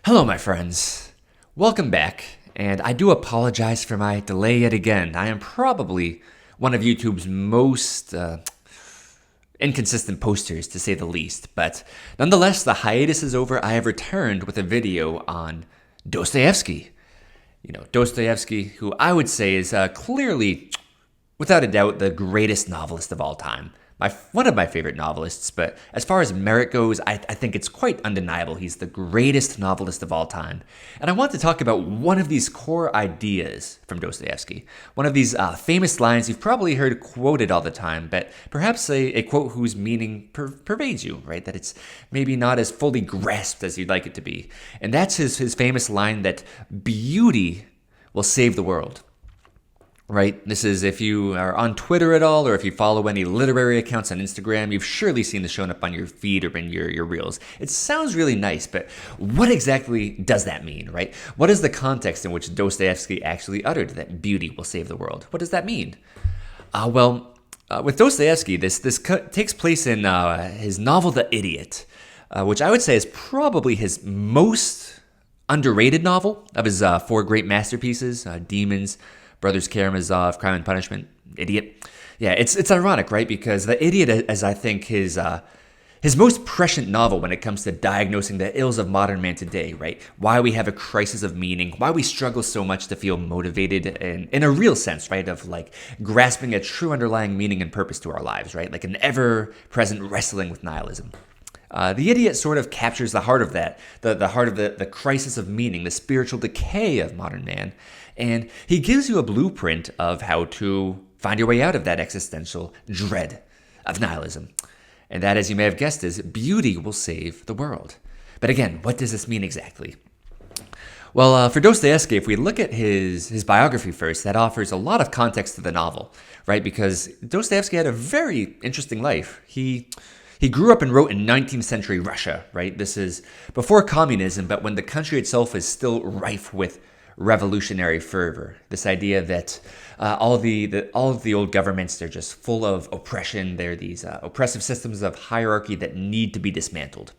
Hello, my friends. Welcome back, and I do apologize for my delay yet again. I am probably one of YouTube's most inconsistent posters, to say the least, but nonetheless, the hiatus is over. I have returned with a video on Dostoevsky. Dostoevsky, who I would say is clearly, without a doubt, the greatest novelist of all time. One of my favorite novelists, but as far as merit goes, I think it's quite undeniable. He's the greatest novelist of all time. And I want to talk about one of these core ideas from Dostoevsky. One of these famous lines you've probably heard quoted all the time, but perhaps a quote whose meaning pervades you, right? That it's maybe not as fully grasped as you'd like it to be. And that's his famous line that beauty will save the world. Right? This is, if you are on Twitter at all, or if you follow any literary accounts on Instagram, you've surely seen this showing up on your feed or in your reels. It sounds really nice, but what exactly does that mean, right? What is the context in which Dostoevsky actually uttered that beauty will save the world? What does that mean? With Dostoevsky, this takes place in his novel The Idiot, which I would say is probably his most underrated novel of his four great masterpieces, Demons, Brothers Karamazov, Crime and Punishment, Idiot. Yeah, it's ironic, right? Because The Idiot is, I think, his most prescient novel when it comes to diagnosing the ills of modern man today, right? Why we have a crisis of meaning, why we struggle so much to feel motivated in a real sense, right? Of like grasping a true underlying meaning and purpose to our lives, right? Like an ever-present wrestling with nihilism. The Idiot sort of captures the heart of that, the heart of the crisis of meaning, the spiritual decay of modern man. And he gives you a blueprint of how to find your way out of that existential dread of nihilism. And that, as you may have guessed, is beauty will save the world. But again, what does this mean exactly? Well, for Dostoevsky, if we look at his biography first, that offers a lot of context to the novel, right? Because Dostoevsky had a very interesting life. He grew up and wrote in 19th century Russia, right? This is before communism, but when the country itself is still rife with revolutionary fervor. This idea that all of the old governments, they're just full of oppression. They're these oppressive systems of hierarchy that need to be dismantled.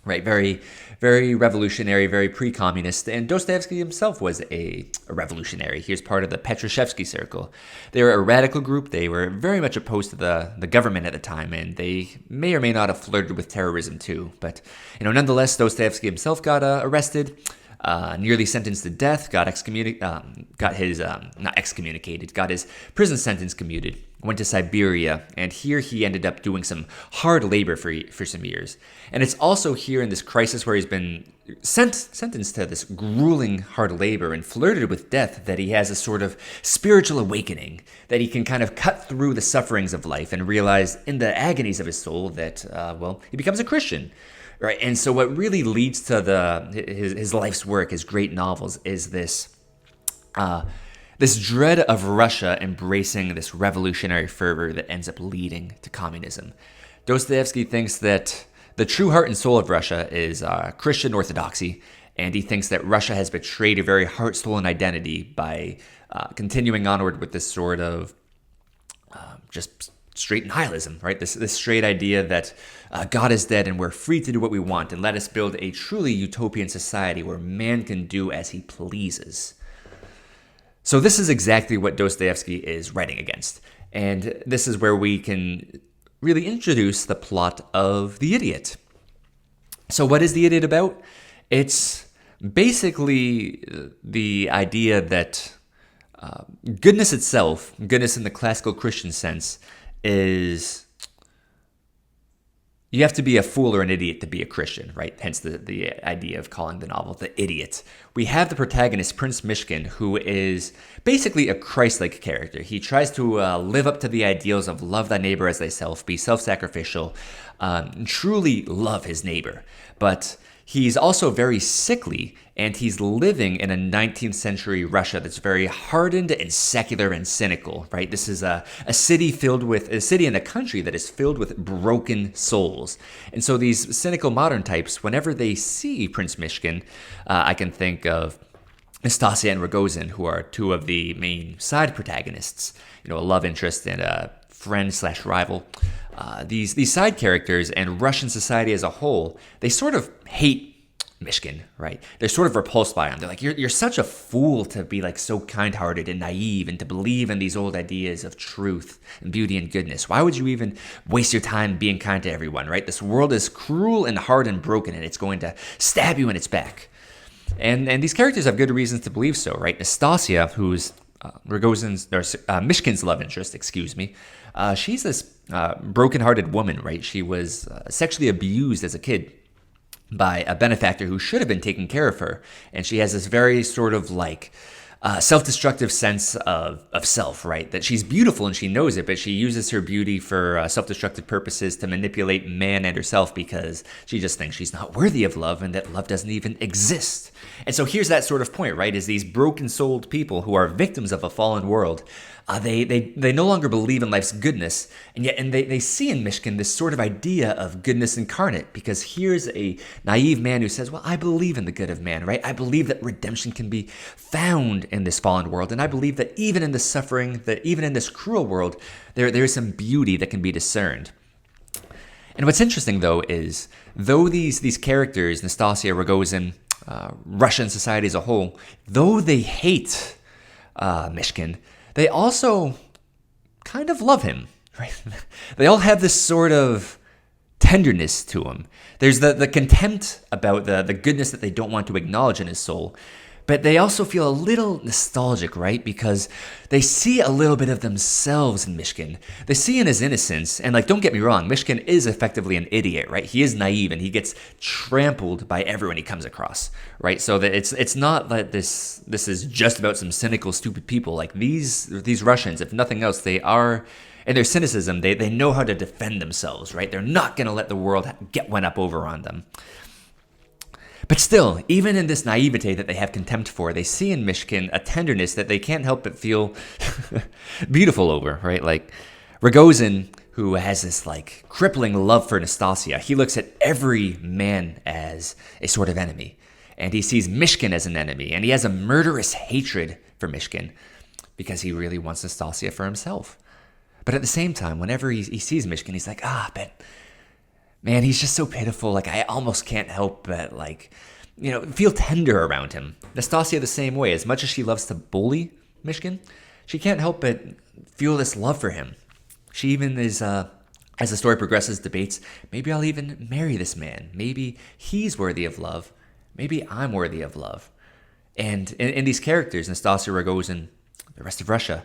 Right, very, very revolutionary, very pre-communist, and Dostoevsky himself was a revolutionary. He was part of the Petrushevsky Circle. They were a radical group. They were very much opposed to the government at the time, and they may or may not have flirted with terrorism too. But nonetheless, Dostoevsky himself got arrested, nearly sentenced to death, got his prison sentence commuted, went to Siberia, and here he ended up doing some hard labor for some years. And it's also here in this crisis where he's been sentenced to this grueling hard labor and flirted with death that he has a sort of spiritual awakening, that he can kind of cut through the sufferings of life and realize in the agonies of his soul that, he becomes a Christian. Right, and so what really leads to his life's work, his great novels, is this dread of Russia embracing this revolutionary fervor that ends up leading to communism. Dostoevsky thinks that the true heart and soul of Russia is Christian orthodoxy, and he thinks that Russia has betrayed your very heart, soul, and identity by continuing onward with this sort of just straight nihilism, right? This straight idea that God is dead and we're free to do what we want, and let us build a truly utopian society where man can do as he pleases. So this is exactly what Dostoevsky is writing against. And this is where we can really introduce the plot of The Idiot. So what is The Idiot about? It's basically the idea that goodness itself, goodness in the classical Christian sense, is you have to be a fool or an idiot to be a Christian, right? Hence the idea of calling the novel The Idiot. We have the protagonist, Prince Mishkin, who is basically a Christ-like character. He tries to live up to the ideals of love thy neighbor as thyself, be self-sacrificial, truly love his neighbor. But he's also very sickly, and he's living in a 19th century Russia that's very hardened and secular and cynical, right? This is a city in a country that is filled with broken souls. And so these cynical modern types, whenever they see Prince Mishkin, I can think of Nastasia and Rogozin, who are two of the main side protagonists, a love interest and a friend/rival. These side characters and Russian society as a whole, they sort of hate Mishkin, right? They're sort of repulsed by him. They're like, you're such a fool to be like so kind-hearted and naive and to believe in these old ideas of truth and beauty and goodness. Why would you even waste your time being kind to everyone, right? This world is cruel and hard and broken, and it's going to stab you in its back. And these characters have good reasons to believe so, right? Nastasia, who's Mishkin's love interest, she's this broken-hearted woman, right? She was sexually abused as a kid by a benefactor who should have been taking care of her. And she has this very sort of like self-destructive sense of self, right? That she's beautiful and she knows it, but she uses her beauty for self-destructive purposes to manipulate man and herself because she just thinks she's not worthy of love and that love doesn't even exist. And so here's that sort of point, right? Is these broken-souled people who are victims of a fallen world, they no longer believe in life's goodness, and they see in Mishkin this sort of idea of goodness incarnate, because here's a naive man who says, well, I believe in the good of man, right? I believe that redemption can be found in this fallen world, and I believe that even in this suffering, that even in this cruel world, there is some beauty that can be discerned. And what's interesting, though, is though these characters, Nastasia, Rogozin, Russian society as a whole, though they hate Mishkin, they also kind of love him, right? They all have this sort of tenderness to him. There's the contempt about the goodness that they don't want to acknowledge in his soul, but they also feel a little nostalgic, right? Because they see a little bit of themselves in Mishkin. They see in his innocence, and like, don't get me wrong, Mishkin is effectively an idiot, right? He is naive, and he gets trampled by everyone he comes across, right? So that it's not that this is just about some cynical, stupid people. Like these Russians, if nothing else, they are, in their cynicism, they know how to defend themselves, right? They're not going to let the world get one up over on them. But still, even in this naivete that they have contempt for, they see in Mishkin a tenderness that they can't help but feel beautiful over, right? Like Rogozin, who has this like crippling love for Nastasia, he looks at every man as a sort of enemy. And he sees Mishkin as an enemy, and he has a murderous hatred for Mishkin because he really wants Nastasia for himself. But at the same time, whenever he sees Mishkin, he's like, but man, he's just so pitiful. Like, I almost can't help but, like, feel tender around him. Nastasia the same way. As much as she loves to bully Mishkin, she can't help but feel this love for him. She even is, as the story progresses, debates, maybe I'll even marry this man. Maybe he's worthy of love. Maybe I'm worthy of love. And in these characters, Nastasia, Rogozin, the rest of Russia,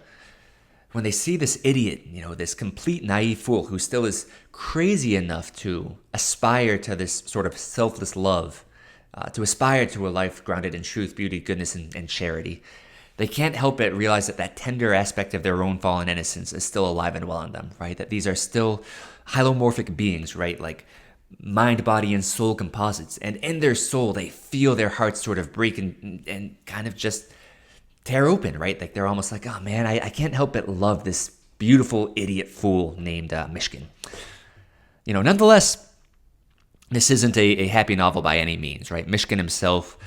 when they see this idiot, this complete naive fool who still is crazy enough to aspire to this sort of selfless love, to aspire to a life grounded in truth, beauty, goodness, and charity, they can't help but realize that tender aspect of their own fallen innocence is still alive and well in them, right? That these are still holomorphic beings, right? Like mind, body, and soul composites. And in their soul, they feel their hearts sort of break and kind of just tear open, right? Like they're almost like, oh man, I can't help but love this beautiful idiot fool named Mishkin. Nonetheless, this isn't a happy novel by any means, right? Mishkin himself,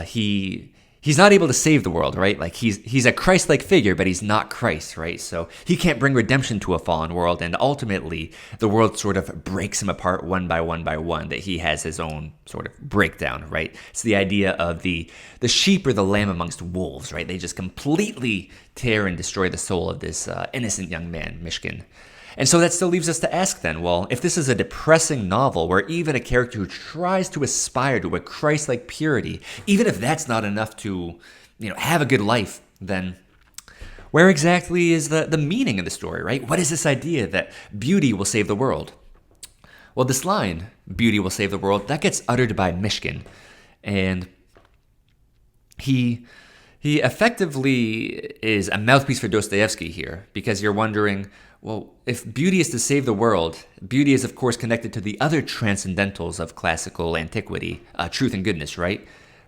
he's not able to save the world, right? Like he's a Christ-like figure, but he's not Christ, right? So he can't bring redemption to a fallen world, and ultimately the world sort of breaks him apart one by one by one, that he has his own sort of breakdown, right? It's the idea of the sheep or the lamb amongst wolves, right? They just completely tear and destroy the soul of this innocent young man, Mishkin. And so that still leaves us to ask then, well, if this is a depressing novel where even a character who tries to aspire to a Christ-like purity, even if that's not enough to, have a good life, then where exactly is the meaning of the story, right? What is this idea that beauty will save the world? Well, this line, beauty will save the world, that gets uttered by Mishkin. And he effectively is a mouthpiece for Dostoevsky here, because you're wondering, well, if beauty is to save the world, beauty is, of course, connected to the other transcendentals of classical antiquity, truth and goodness, right?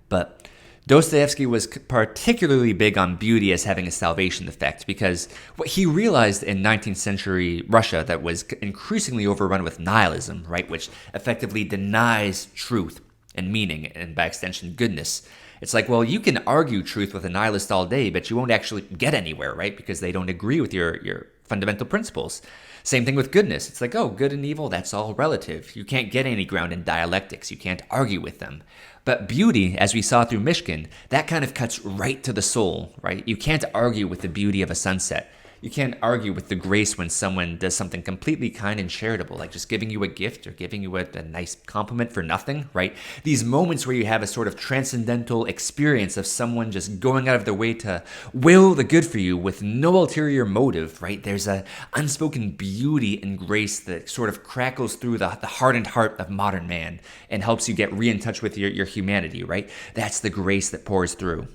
But Dostoevsky was particularly big on beauty as having a salvation effect, because what he realized in 19th century Russia that was increasingly overrun with nihilism, right, which effectively denies truth and meaning, and by extension, goodness. It's like, well, you can argue truth with a nihilist all day, but you won't actually get anywhere, right? Because they don't agree with your fundamental principles. Same thing with goodness. It's like, oh, good and evil, that's all relative. You can't get any ground in dialectics. You can't argue with them. But beauty, as we saw through Mishkin, that kind of cuts right to the soul, right? You can't argue with the beauty of a sunset. You can't argue with the grace when someone does something completely kind and charitable, like just giving you a gift or giving you a nice compliment for nothing, right? These moments where you have a sort of transcendental experience of someone just going out of their way to will the good for you with no ulterior motive, right? There's an unspoken beauty and grace that sort of crackles through the hardened heart of modern man and helps you get in touch with your humanity, right? That's the grace that pours through.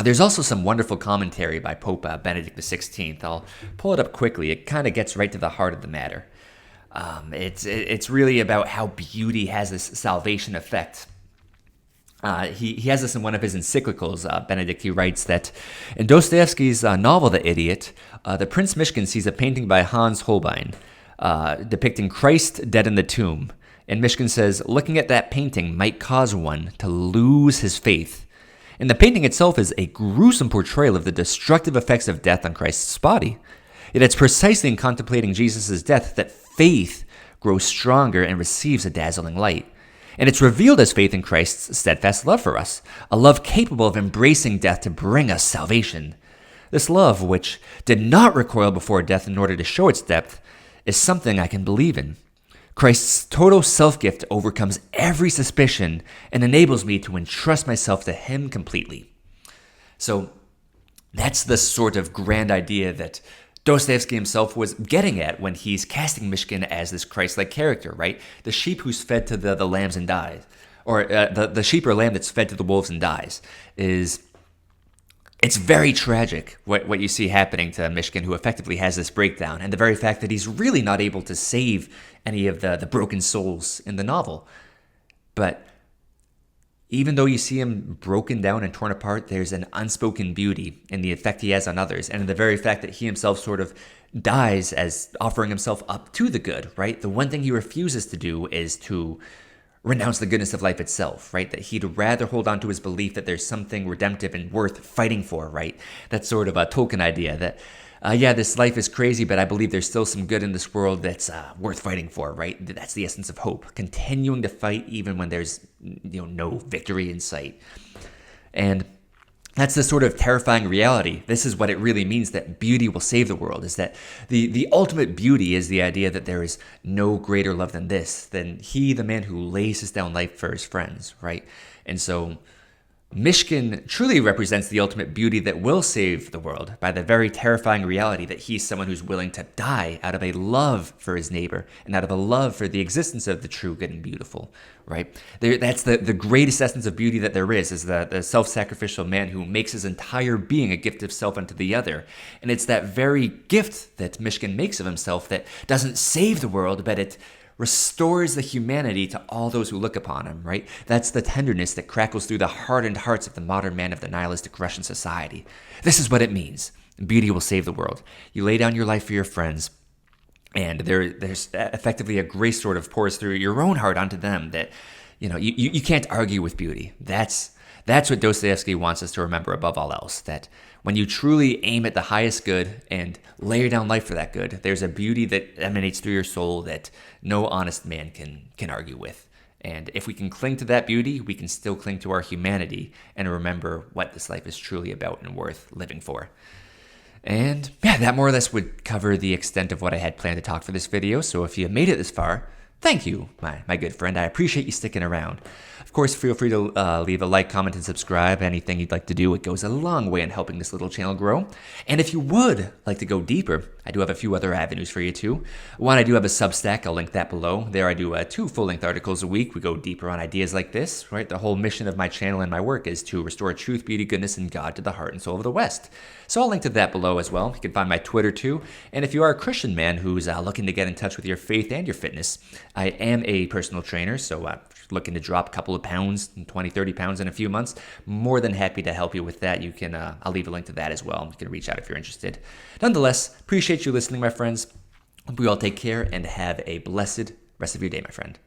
There's also some wonderful commentary by Pope Benedict XVI. I'll pull it up quickly. It kind of gets right to the heart of the matter. It's really about how beauty has this salvation effect. He has this in one of his encyclicals. Benedict, he writes that in Dostoevsky's novel The Idiot, the Prince Mishkin sees a painting by Hans Holbein depicting Christ dead in the tomb. And Mishkin says, looking at that painting might cause one to lose his faith. And the painting itself is a gruesome portrayal of the destructive effects of death on Christ's body. Yet it's precisely in contemplating Jesus' death that faith grows stronger and receives a dazzling light. And it's revealed as faith in Christ's steadfast love for us, a love capable of embracing death to bring us salvation. This love, which did not recoil before death in order to show its depth, is something I can believe in. Christ's total self-gift overcomes every suspicion and enables me to entrust myself to him completely. So that's the sort of grand idea that Dostoevsky himself was getting at when he's casting Mishkin as this Christ-like character, right? The sheep who's fed to the lambs and dies, or the sheep or lamb that's fed to the wolves and dies, it's very tragic what you see happening to Mishkin, who effectively has this breakdown, and the very fact that he's really not able to save any of the broken souls in the novel. But even though you see him broken down and torn apart, there's an unspoken beauty in the effect he has on others, and in the very fact that he himself sort of dies as offering himself up to the good, right? The one thing he refuses to do is to renounce the goodness of life itself, right? That he'd rather hold on to his belief that there's something redemptive and worth fighting for, right? That's sort of a Tolkien idea that, this life is crazy, but I believe there's still some good in this world that's worth fighting for, right? That's the essence of hope, continuing to fight even when there's no victory in sight. And that's the sort of terrifying reality. This is what it really means that beauty will save the world, is that the ultimate beauty is the idea that there is no greater love than this, than he, the man who lays his down life for his friends, right? And so Mishkin truly represents the ultimate beauty that will save the world by the very terrifying reality that he's someone who's willing to die out of a love for his neighbor and out of a love for the existence of the true, good, and beautiful, right? That's the greatest essence of beauty that there is the self-sacrificial man who makes his entire being a gift of self unto the other. And it's that very gift that Mishkin makes of himself that doesn't save the world, but it restores the humanity to all those who look upon him, right? That's the tenderness that crackles through the hardened hearts of the modern man of the nihilistic Russian society. This is what it means. Beauty will save the world. You lay down your life for your friends, and there's effectively a grace sort of pours through your own heart onto them that, you can't argue with beauty. That's what Dostoevsky wants us to remember above all else, that when you truly aim at the highest good and lay down life for that good, there's a beauty that emanates through your soul that no honest man can argue with. And if we can cling to that beauty, we can still cling to our humanity and remember what this life is truly about and worth living for. And that more or less would cover the extent of what I had planned to talk for this video. So if you made it this far, thank you, my good friend. I appreciate you sticking around. Of course, feel free to leave a like, comment, and subscribe. Anything you'd like to do, it goes a long way in helping this little channel grow. And if you would like to go deeper, I do have a few other avenues for you too. One, I do have a Substack. I'll link that below. There I do 2 full-length articles a week. We go deeper on ideas like this, right? The whole mission of my channel and my work is to restore truth, beauty, goodness, and God to the heart and soul of the West. So I'll link to that below as well. You can find my Twitter too. And if you are a Christian man who's looking to get in touch with your faith and your fitness, I am a personal trainer, so looking to drop a couple of pounds, 20, 30 pounds in a few months, more than happy to help you with that. You can, I'll leave a link to that as well. You can reach out if you're interested. Nonetheless, appreciate you listening, my friends. Hope you all take care and have a blessed rest of your day, my friend.